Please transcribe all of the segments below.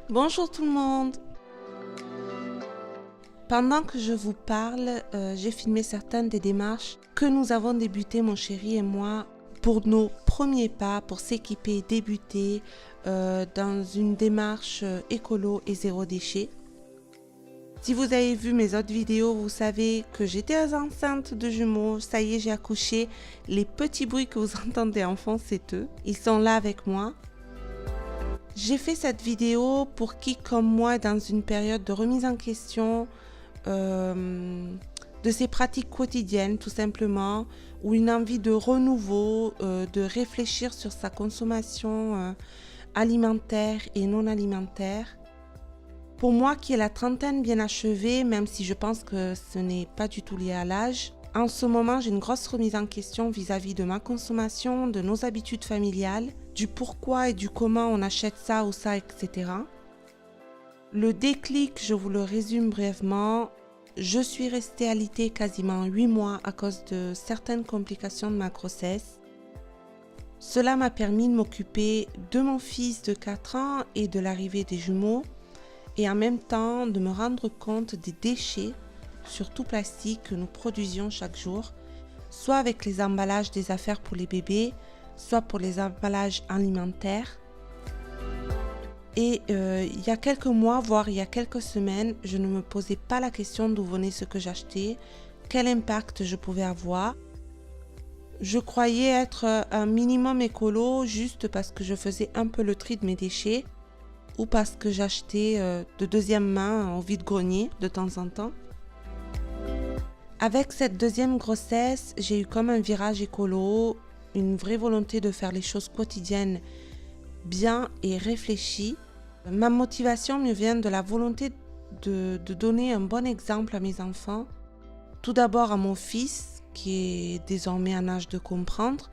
Bonjour tout le monde. Pendant que je vous parle, j'ai filmé certaines des démarches que nous avons débutées, mon chéri et moi, pour nos premiers pas, pour s'équiper, débuter dans une démarche écolo et zéro déchet. Si vous avez vu mes autres vidéos, vous savez que j'étais enceinte de jumeaux. Ça y est, j'ai accouché. Les petits bruits que vous entendez en fond, c'est eux. Ils sont là avec moi. J'ai fait cette vidéo pour qui, comme moi, est dans une période de remise en question de ses pratiques quotidiennes, tout simplement, ou une envie de renouveau, de réfléchir sur sa consommation alimentaire et non alimentaire. Pour moi, qui ai la trentaine bien achevée, même si je pense que ce n'est pas du tout lié à l'âge, en ce moment, j'ai une grosse remise en question vis-à-vis de ma consommation, de nos habitudes familiales, du pourquoi et du comment on achète ça ou ça, etc. Le déclic, je vous le résume brièvement, je suis restée alitée quasiment 8 mois à cause de certaines complications de ma grossesse. Cela m'a permis de m'occuper de mon fils de 4 ans et de l'arrivée des jumeaux, et en même temps de me rendre compte des déchets, surtout plastiques, que nous produisions chaque jour, soit avec les emballages des affaires pour les bébés, soit pour les emballages alimentaires. Et il y a quelques mois, voire il y a quelques semaines, je ne me posais pas la question d'où venait ce que j'achetais, quel impact je pouvais avoir. Je croyais être un minimum écolo juste parce que je faisais un peu le tri de mes déchets ou parce que j'achetais de deuxième main au vide-grenier de temps en temps. Avec cette deuxième grossesse, j'ai eu comme un virage écolo, une vraie volonté de faire les choses quotidiennes bien et réfléchies. Ma motivation me vient de la volonté de donner un bon exemple à mes enfants. Tout d'abord à mon fils, qui est désormais en âge de comprendre,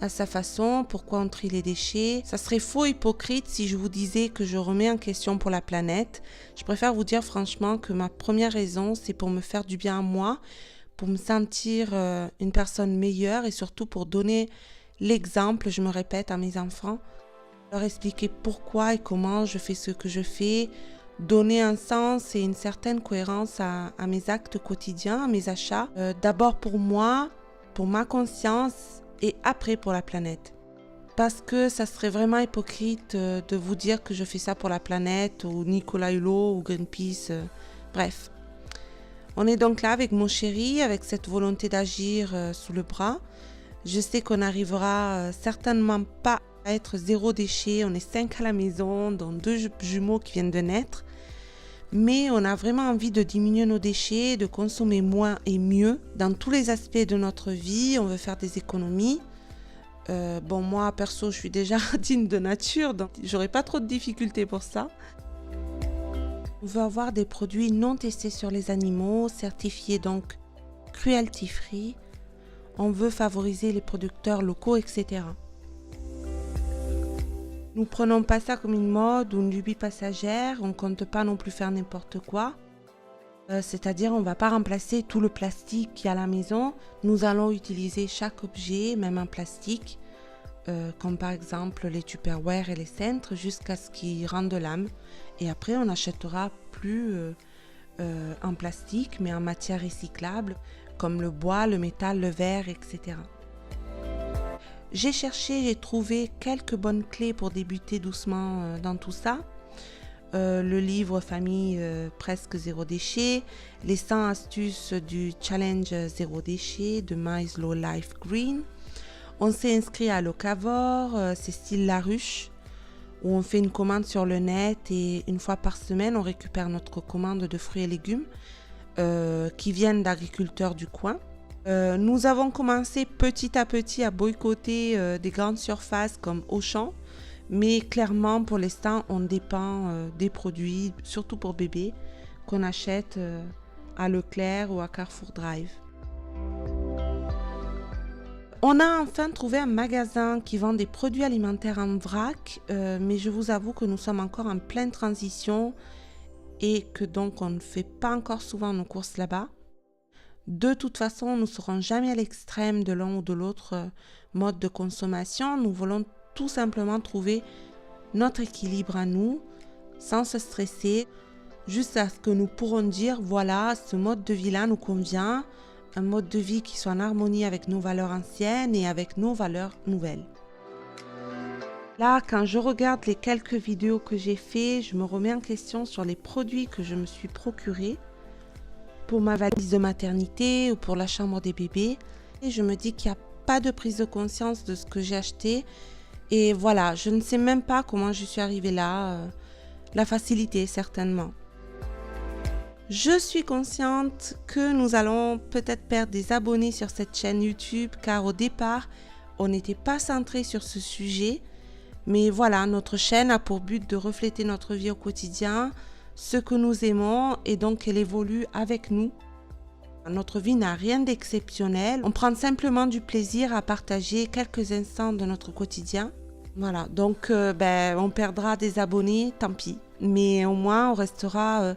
à sa façon, pourquoi on trie les déchets. Ça serait faux hypocrite si je vous disais que je remets en question pour la planète. Je préfère vous dire franchement que ma première raison, c'est pour me faire du bien à moi, pour me sentir une personne meilleure et surtout pour donner l'exemple, je me répète, à mes enfants. Leur expliquer pourquoi et comment je fais ce que je fais, donner un sens et une certaine cohérence à mes actes quotidiens, à mes achats. D'abord pour moi, pour ma conscience et après pour la planète. Parce que ça serait vraiment hypocrite de vous dire que je fais ça pour la planète ou Nicolas Hulot ou Greenpeace. Bref. On est donc là avec mon chéri, avec cette volonté d'agir sous le bras. Je sais qu'on n'arrivera certainement pas à être zéro déchet. On est 5 à la maison, dont 2 jumeaux qui viennent de naître. Mais on a vraiment envie de diminuer nos déchets, de consommer moins et mieux. Dans tous les aspects de notre vie, on veut faire des économies. Moi, perso, je suis déjà radine de nature, donc j'aurai pas trop de difficultés pour ça. On veut avoir des produits non testés sur les animaux, certifiés donc cruelty free. On veut favoriser les producteurs locaux, etc. Nous prenons pas ça comme une mode ou une lubie passagère, on compte pas non plus faire n'importe quoi. C'est-à-dire on va pas remplacer tout le plastique qu'il y a à la maison, nous allons utiliser chaque objet, même en plastique, comme par exemple les Tupperware et les cintres, jusqu'à ce qu'ils rendent l'âme. Et après on n'achètera plus en plastique, mais en matière recyclable, comme le bois, le métal, le verre, etc. J'ai cherché, j'ai trouvé quelques bonnes clés pour débuter doucement dans tout ça. Le livre Famille presque zéro déchet, les 100 astuces du challenge zéro déchet de My Slow Life Green. On s'est inscrit à Locavor, c'est style La Ruche, où on fait une commande sur le net et une fois par semaine, on récupère notre commande de fruits et légumes qui viennent d'agriculteurs du coin. Nous avons commencé petit à petit à boycotter des grandes surfaces comme Auchan, mais clairement pour l'instant on dépend des produits, surtout pour bébés, qu'on achète à Leclerc ou à Carrefour Drive. On a enfin trouvé un magasin qui vend des produits alimentaires en vrac, mais je vous avoue que nous sommes encore en pleine transition et que donc on ne fait pas encore souvent nos courses là-bas. De toute façon, nous ne serons jamais à l'extrême de l'un ou de l'autre mode de consommation. Nous voulons tout simplement trouver notre équilibre à nous sans se stresser, jusqu'à ce que nous pourrons dire voilà, ce mode de vie-là nous convient, un mode de vie qui soit en harmonie avec nos valeurs anciennes et avec nos valeurs nouvelles. Là, quand je regarde les quelques vidéos que j'ai fait, je me remets en question sur les produits que je me suis procurés pour ma valise de maternité ou pour la chambre des bébés. Et je me dis qu'il n'y a pas de prise de conscience de ce que j'ai acheté. Et voilà, je ne sais même pas comment je suis arrivée là. La facilité, certainement. Je suis consciente que nous allons peut-être perdre des abonnés sur cette chaîne YouTube, car au départ, on n'était pas centré sur ce sujet. Mais voilà, notre chaîne a pour but de refléter notre vie au quotidien, ce que nous aimons, et donc elle évolue avec nous. Notre vie n'a rien d'exceptionnel, on prend simplement du plaisir à partager quelques instants de notre quotidien. Voilà, donc on perdra des abonnés, tant pis. Mais au moins, on restera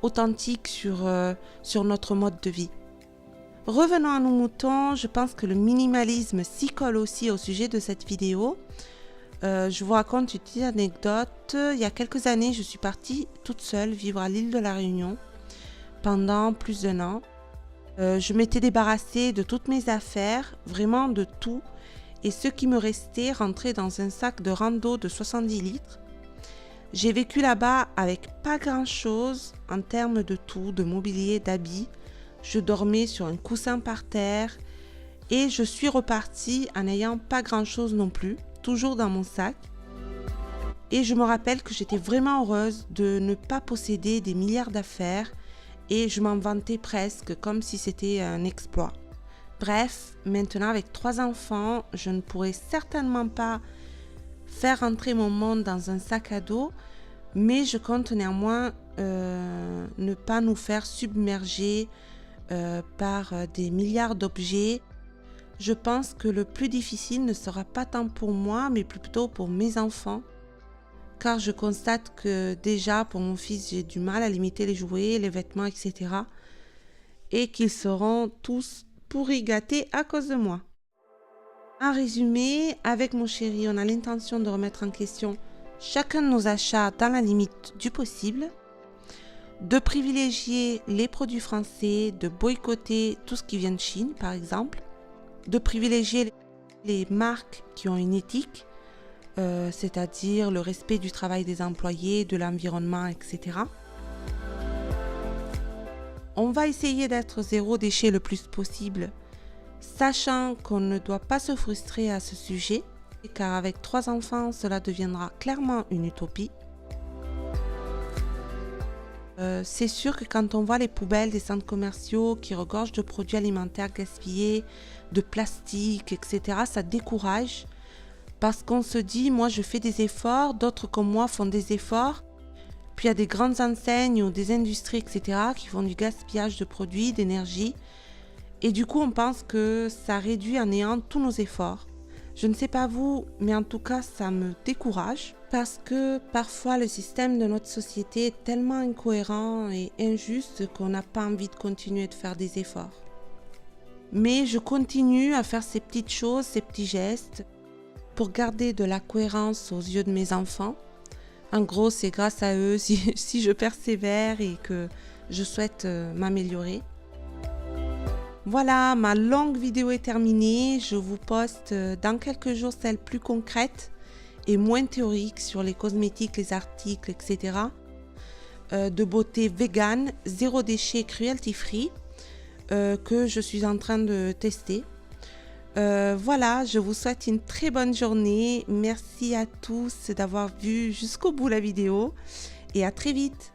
authentique sur notre mode de vie. Revenons à nos moutons, je pense que le minimalisme s'y colle aussi au sujet de cette vidéo. Je vous raconte une petite anecdote. Il y a quelques années, je suis partie toute seule vivre à l'île de la Réunion pendant plus d'1 an. Je m'étais débarrassée de toutes mes affaires, vraiment de tout, et ce qui me restait rentrait dans un sac de rando de 70 litres. J'ai vécu là-bas avec pas grand-chose en termes de tout, de mobilier, d'habits. Je dormais sur un coussin par terre et je suis repartie en n'ayant pas grand-chose non plus, toujours dans mon sac. Et je me rappelle que j'étais vraiment heureuse de ne pas posséder des milliards d'affaires et je m'en vantais presque comme si c'était un exploit. Bref, maintenant avec 3 enfants, je ne pourrais certainement pas faire rentrer mon monde dans un sac à dos, mais je compte néanmoins ne pas nous faire submerger par des milliards d'objets. Je pense que le plus difficile ne sera pas tant pour moi, mais plutôt pour mes enfants. Car je constate que déjà pour mon fils, j'ai du mal à limiter les jouets, les vêtements, etc. Et qu'ils seront tous pourris gâtés à cause de moi. En résumé, avec mon chéri, on a l'intention de remettre en question chacun de nos achats dans la limite du possible, de privilégier les produits français, de boycotter tout ce qui vient de Chine, par exemple, de privilégier les marques qui ont une éthique, c'est-à-dire le respect du travail des employés, de l'environnement, etc. On va essayer d'être zéro déchet le plus possible, sachant qu'on ne doit pas se frustrer à ce sujet, car avec 3 enfants, cela deviendra clairement une utopie. C'est sûr que quand on voit les poubelles des centres commerciaux qui regorgent de produits alimentaires gaspillés, de plastique, etc., ça décourage. Parce qu'on se dit, moi je fais des efforts, d'autres comme moi font des efforts. Puis il y a des grandes enseignes ou des industries, etc., qui font du gaspillage de produits, d'énergie. Et du coup, on pense que ça réduit à néant tous nos efforts. Je ne sais pas vous, mais en tout cas, ça me décourage. Parce que parfois, le système de notre société est tellement incohérent et injuste qu'on n'a pas envie de continuer de faire des efforts. Mais je continue à faire ces petites choses, ces petits gestes, pour garder de la cohérence aux yeux de mes enfants. En gros, c'est grâce à eux si je persévère et que je souhaite m'améliorer. Voilà, ma longue vidéo est terminée. Je vous poste dans quelques jours celle plus concrète et moins théorique sur les cosmétiques, les articles, etc. De beauté vegan, 0 déchet, cruelty free, que je suis en train de tester. Voilà, je vous souhaite une très bonne journée. Merci à tous d'avoir vu jusqu'au bout la vidéo et à très vite.